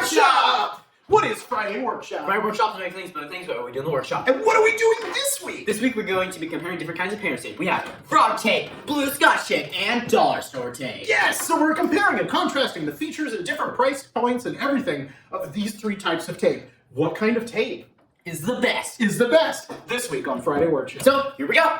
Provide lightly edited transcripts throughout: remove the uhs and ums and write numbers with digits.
Workshop! What is Friday Workshop? Friday Workshop is make things, but things, what are we doing in the workshop? And what are we doing this week? This week we're going to be comparing different kinds of parents tape. We have frog tape, blue Scotch tape, and dollar store tape. Yes, so we're comparing and contrasting the features and different price points and everything of these three types of tape. What kind of tape Is the best. is the best this week on Friday Workshop? So, here we go.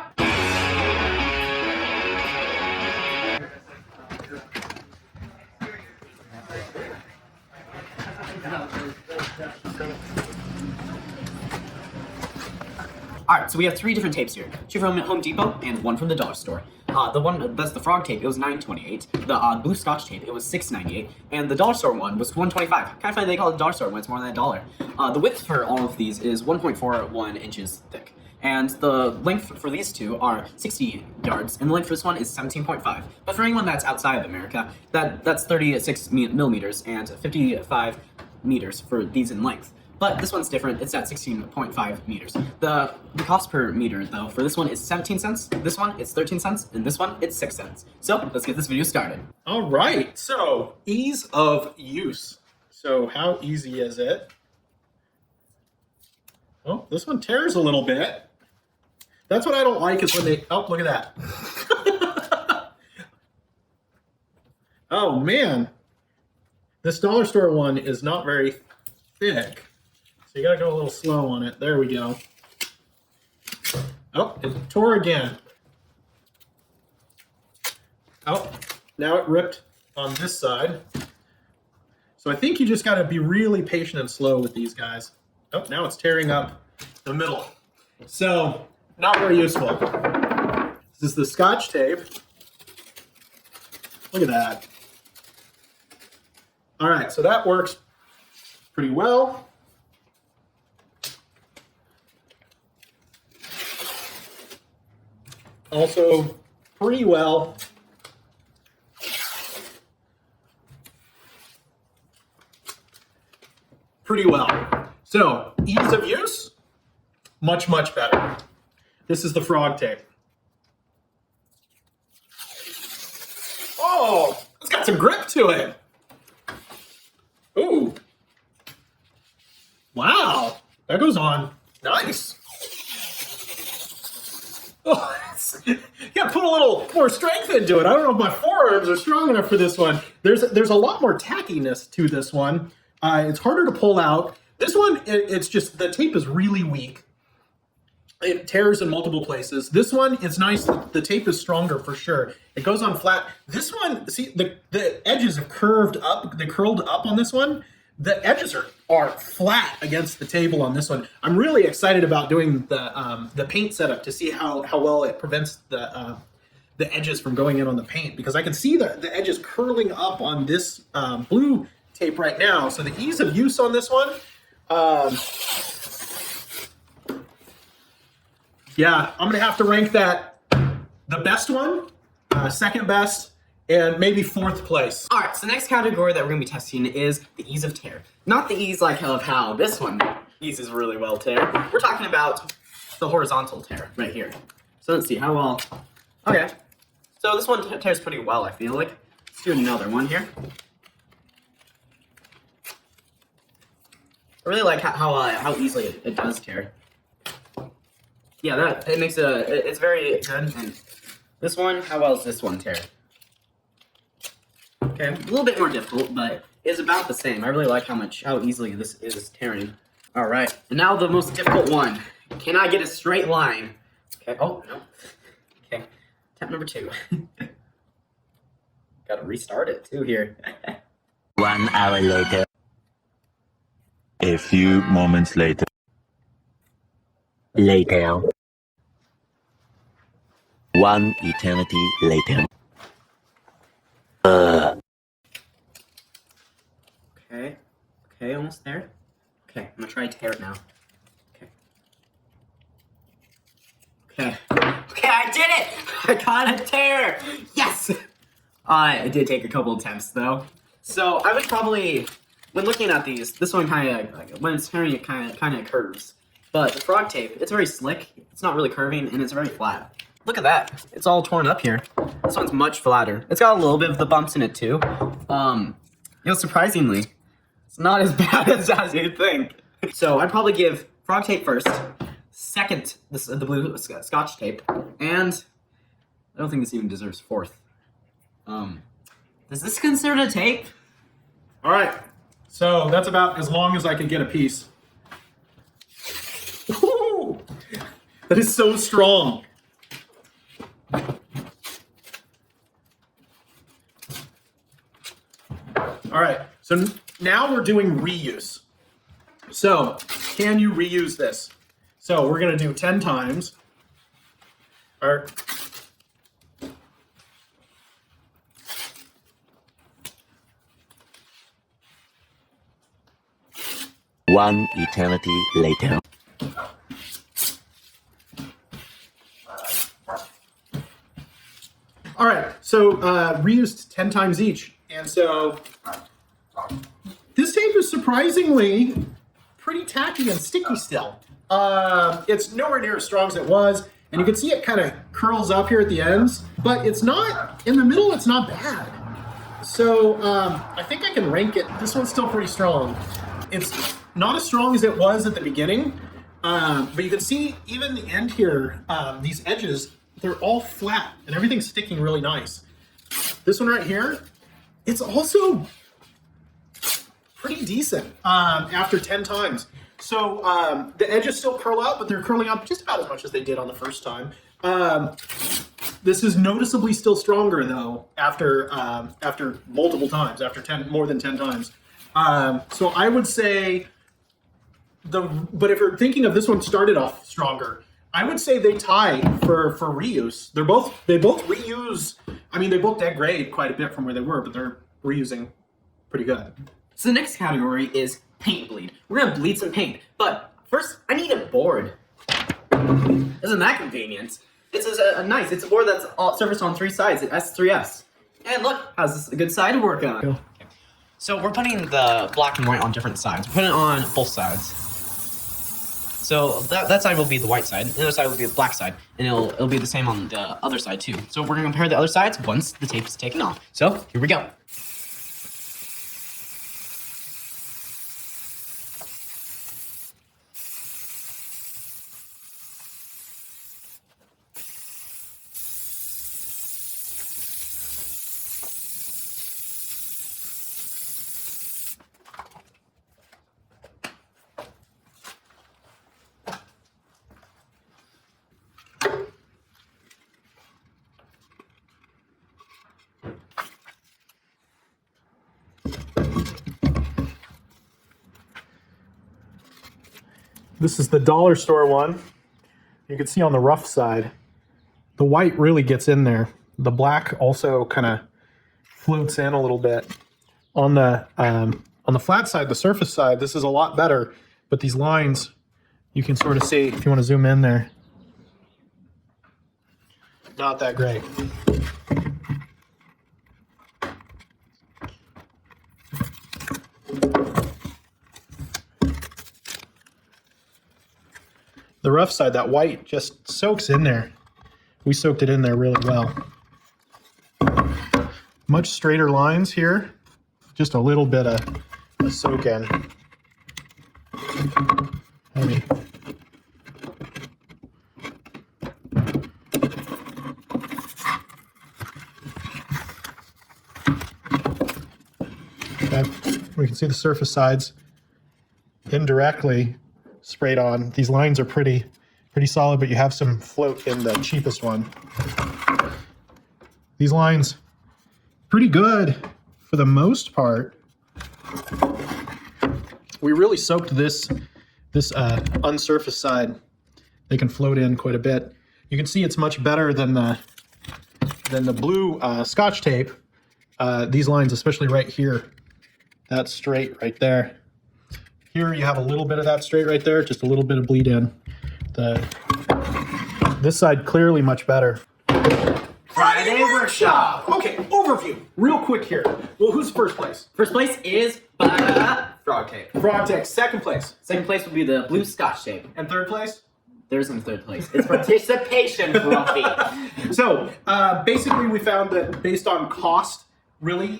Alright, so we have three different tapes here. Two from Home Depot and one from the dollar store. The one that's the frog tape, it was $9.28. The blue Scotch tape, it was $6.98. And the dollar store one was $1.25. Kind of funny they call it the dollar store when it's more than $1. The width for all of these is 1.41 inches thick. And the length for these two are 60 yards, and the length for this one is 17.5. But for anyone that's outside of America, that's 36 millimeters and 55 meters for these in length. But this one's different, it's at 16.5 meters. The cost per meter, though, for this one is 17 cents, this one is 13 cents, and this one it's 6 cents. So, let's get this video started. All right, so ease of use. So how easy is it? Oh, this one tears a little bit. That's what I don't like is when they, oh, look at that. Oh man, this dollar store one is not very thick. So you gotta go a little slow on it. There we go. Oh, it tore again. Oh, now it ripped on this side. So I think you just gotta be really patient and slow with these guys. Oh, now it's tearing up the middle. So, not very useful. This is the Scotch tape. Look at that. All right, so that works pretty well. Also pretty well. Pretty well. So, ease of use, much, much better. This is the frog tape. Oh, it's got some grip to it. Ooh. Wow, that goes on nice. Oh, you gotta put a little more strength into it. I don't know if my forearms are strong enough for this one. There's a lot more tackiness to this one. It's harder to pull out. This one, it's just, the tape is really weak. It tears in multiple places. This one is nice. The tape is stronger for sure. It goes on flat. This one, see, the edges are curved up. They curled up on this one. The edges are flat against the table on this one. I'm really excited about doing the paint setup to see how well it prevents the edges from going in on the paint, because I can see the edges curling up on this blue tape right now. So the ease of use on this one, yeah, I'm gonna have to rank that the best one, second best, and maybe fourth place. All right, so the next category that we're gonna be testing is the ease of tear. Not the ease like of how this one eases really well tear. We're talking about the horizontal tear right here. So let's see how well. Okay, so this one tears pretty well, I feel like. Let's do another one here. I really like how easily it does tear. Yeah, it makes it's very good. And this one, how well does this one tear? Okay, a little bit more difficult, but it's about the same. I really like how easily this is tearing. All right, and now the most difficult one. Can I get a straight line? Okay, oh, no. Okay, attempt number 2. Gotta restart it too here. 1 hour later. A few moments later. Later. 1 eternity later. Okay, almost there. Okay, I'm gonna try to tear it now. Okay, I did it! I got a tear! Yes! It did take a couple attempts though. So I would probably, when looking at these, this one kind of, like, when it's tearing, it kind of curves. But the frog tape, it's very slick. It's not really curving, and it's very flat. Look at that. It's all torn up here. This one's much flatter. It's got a little bit of the bumps in it too. Surprisingly, It's not as bad as you'd think. So I'd probably give frog tape first, second the blue Scotch tape, and I don't think this even deserves fourth. Is this considered a tape? All right, so that's about as long as I can get a piece. Ooh, that is so strong. All right, so now we're doing reuse. So, can you reuse this? So we're gonna do 10 times. All right. One eternity later. All right, so reused 10 times each. And so this tape is surprisingly pretty tacky and sticky still. It's nowhere near as strong as it was, and you can see it kind of curls up here at the ends, but it's not, in the middle, it's not bad. So I think I can rank it. This one's still pretty strong. It's not as strong as it was at the beginning, but you can see even the end here, these edges, they're all flat and everything's sticking really nice. This one right here, it's also pretty decent after 10 times. So the edges still curl out, but they're curling up just about as much as they did on the first time. This is noticeably still stronger though after multiple times, after more than 10 times. So I would say but if you're thinking of this one started off stronger, I would say they tie for reuse. They both reuse. I mean, they both degrade quite a bit from where they were, but they're reusing pretty good. So the next category is paint bleed. We're gonna bleed some paint, but first I need a board. Isn't that convenient? It's nice. It's a board that's all surfaced on 3 sides. It S3S, and look, has a good side to work on. Cool. Okay. So we're putting the black and white on different sides. We're putting it on both sides. So that side will be the white side, and the other side will be the black side, and it'll be the same on the other side too. So we're gonna compare the other sides once the tape is taken off. So here we go. This is the dollar store one. You can see on the rough side, the white really gets in there. The black also kind of floats in a little bit. On the flat side, the surface side, this is a lot better, but these lines, you can sort of see, if you want to zoom in there, not that great. The rough side, that white just soaks in there. We soaked it in there really well. Much straighter lines here. Just a little bit of a soak in. Okay. We can see the surface sides indirectly sprayed on. These lines are pretty solid, but you have some float in the cheapest one. These lines, pretty good for the most part. We really soaked this unsurfaced side. They can float in quite a bit. You can see it's much better than the blue Scotch tape. These lines, especially right here, that's straight right there. Here you have a little bit of that straight right there, just a little bit of bleed in. This side clearly much better. Friday workshop. Okay, overview, real quick here. Well, who's first place? First place is frog tape. Frog tape. Second place. Second place would be the blue Scotch tape. And third place? There isn't a third place. It's participation trophy. So basically we found that based on cost, really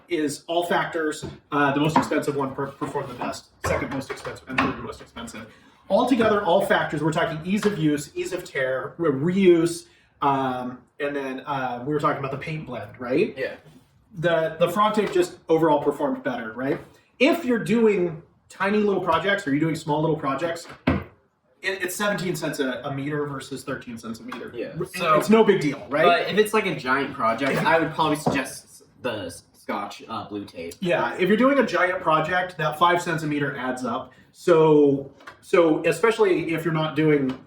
is all factors. The most expensive one performed the best, second most expensive, and third most expensive. Altogether, all factors, we're talking ease of use, ease of tear, reuse, and then we were talking about the paint blend, right? Yeah. The frog tape just overall performed better, right? If you're doing tiny little projects or you're doing small little projects, it's 17 cents a meter versus 13 cents a meter. Yeah. So it's no big deal, right? But if it's like a giant project, I would probably suggest the Scotch blue tape. Yeah, if you're doing a giant project, that 5 cents a meter adds up. So especially if you're not doing,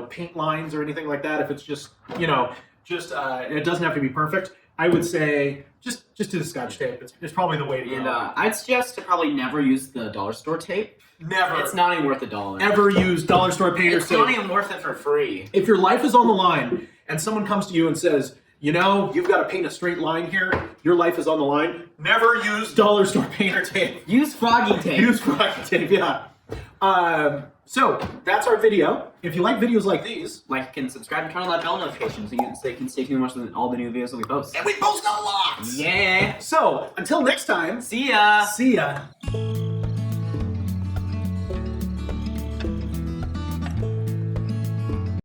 paint lines or anything like that, if it's just, it doesn't have to be perfect. I would say just do the Scotch tape. It's probably the way to go. And I'd suggest to probably never use the dollar store tape. Never. It's not even worth $1. Ever use dollar store painter's It's tape. not even worth it for free. If your life is on the line and someone comes to you and says, you've got to paint a straight line here, your life is on the line, never use dollar store painter tape. Use froggy tape. Use froggy tape, yeah. So that's our video. If you like videos like these, Like and subscribe and turn on that bell notification so you can stay tuned to watch all the new videos that we post. and we post a lot. Yeah. So until next time, See ya. see ya.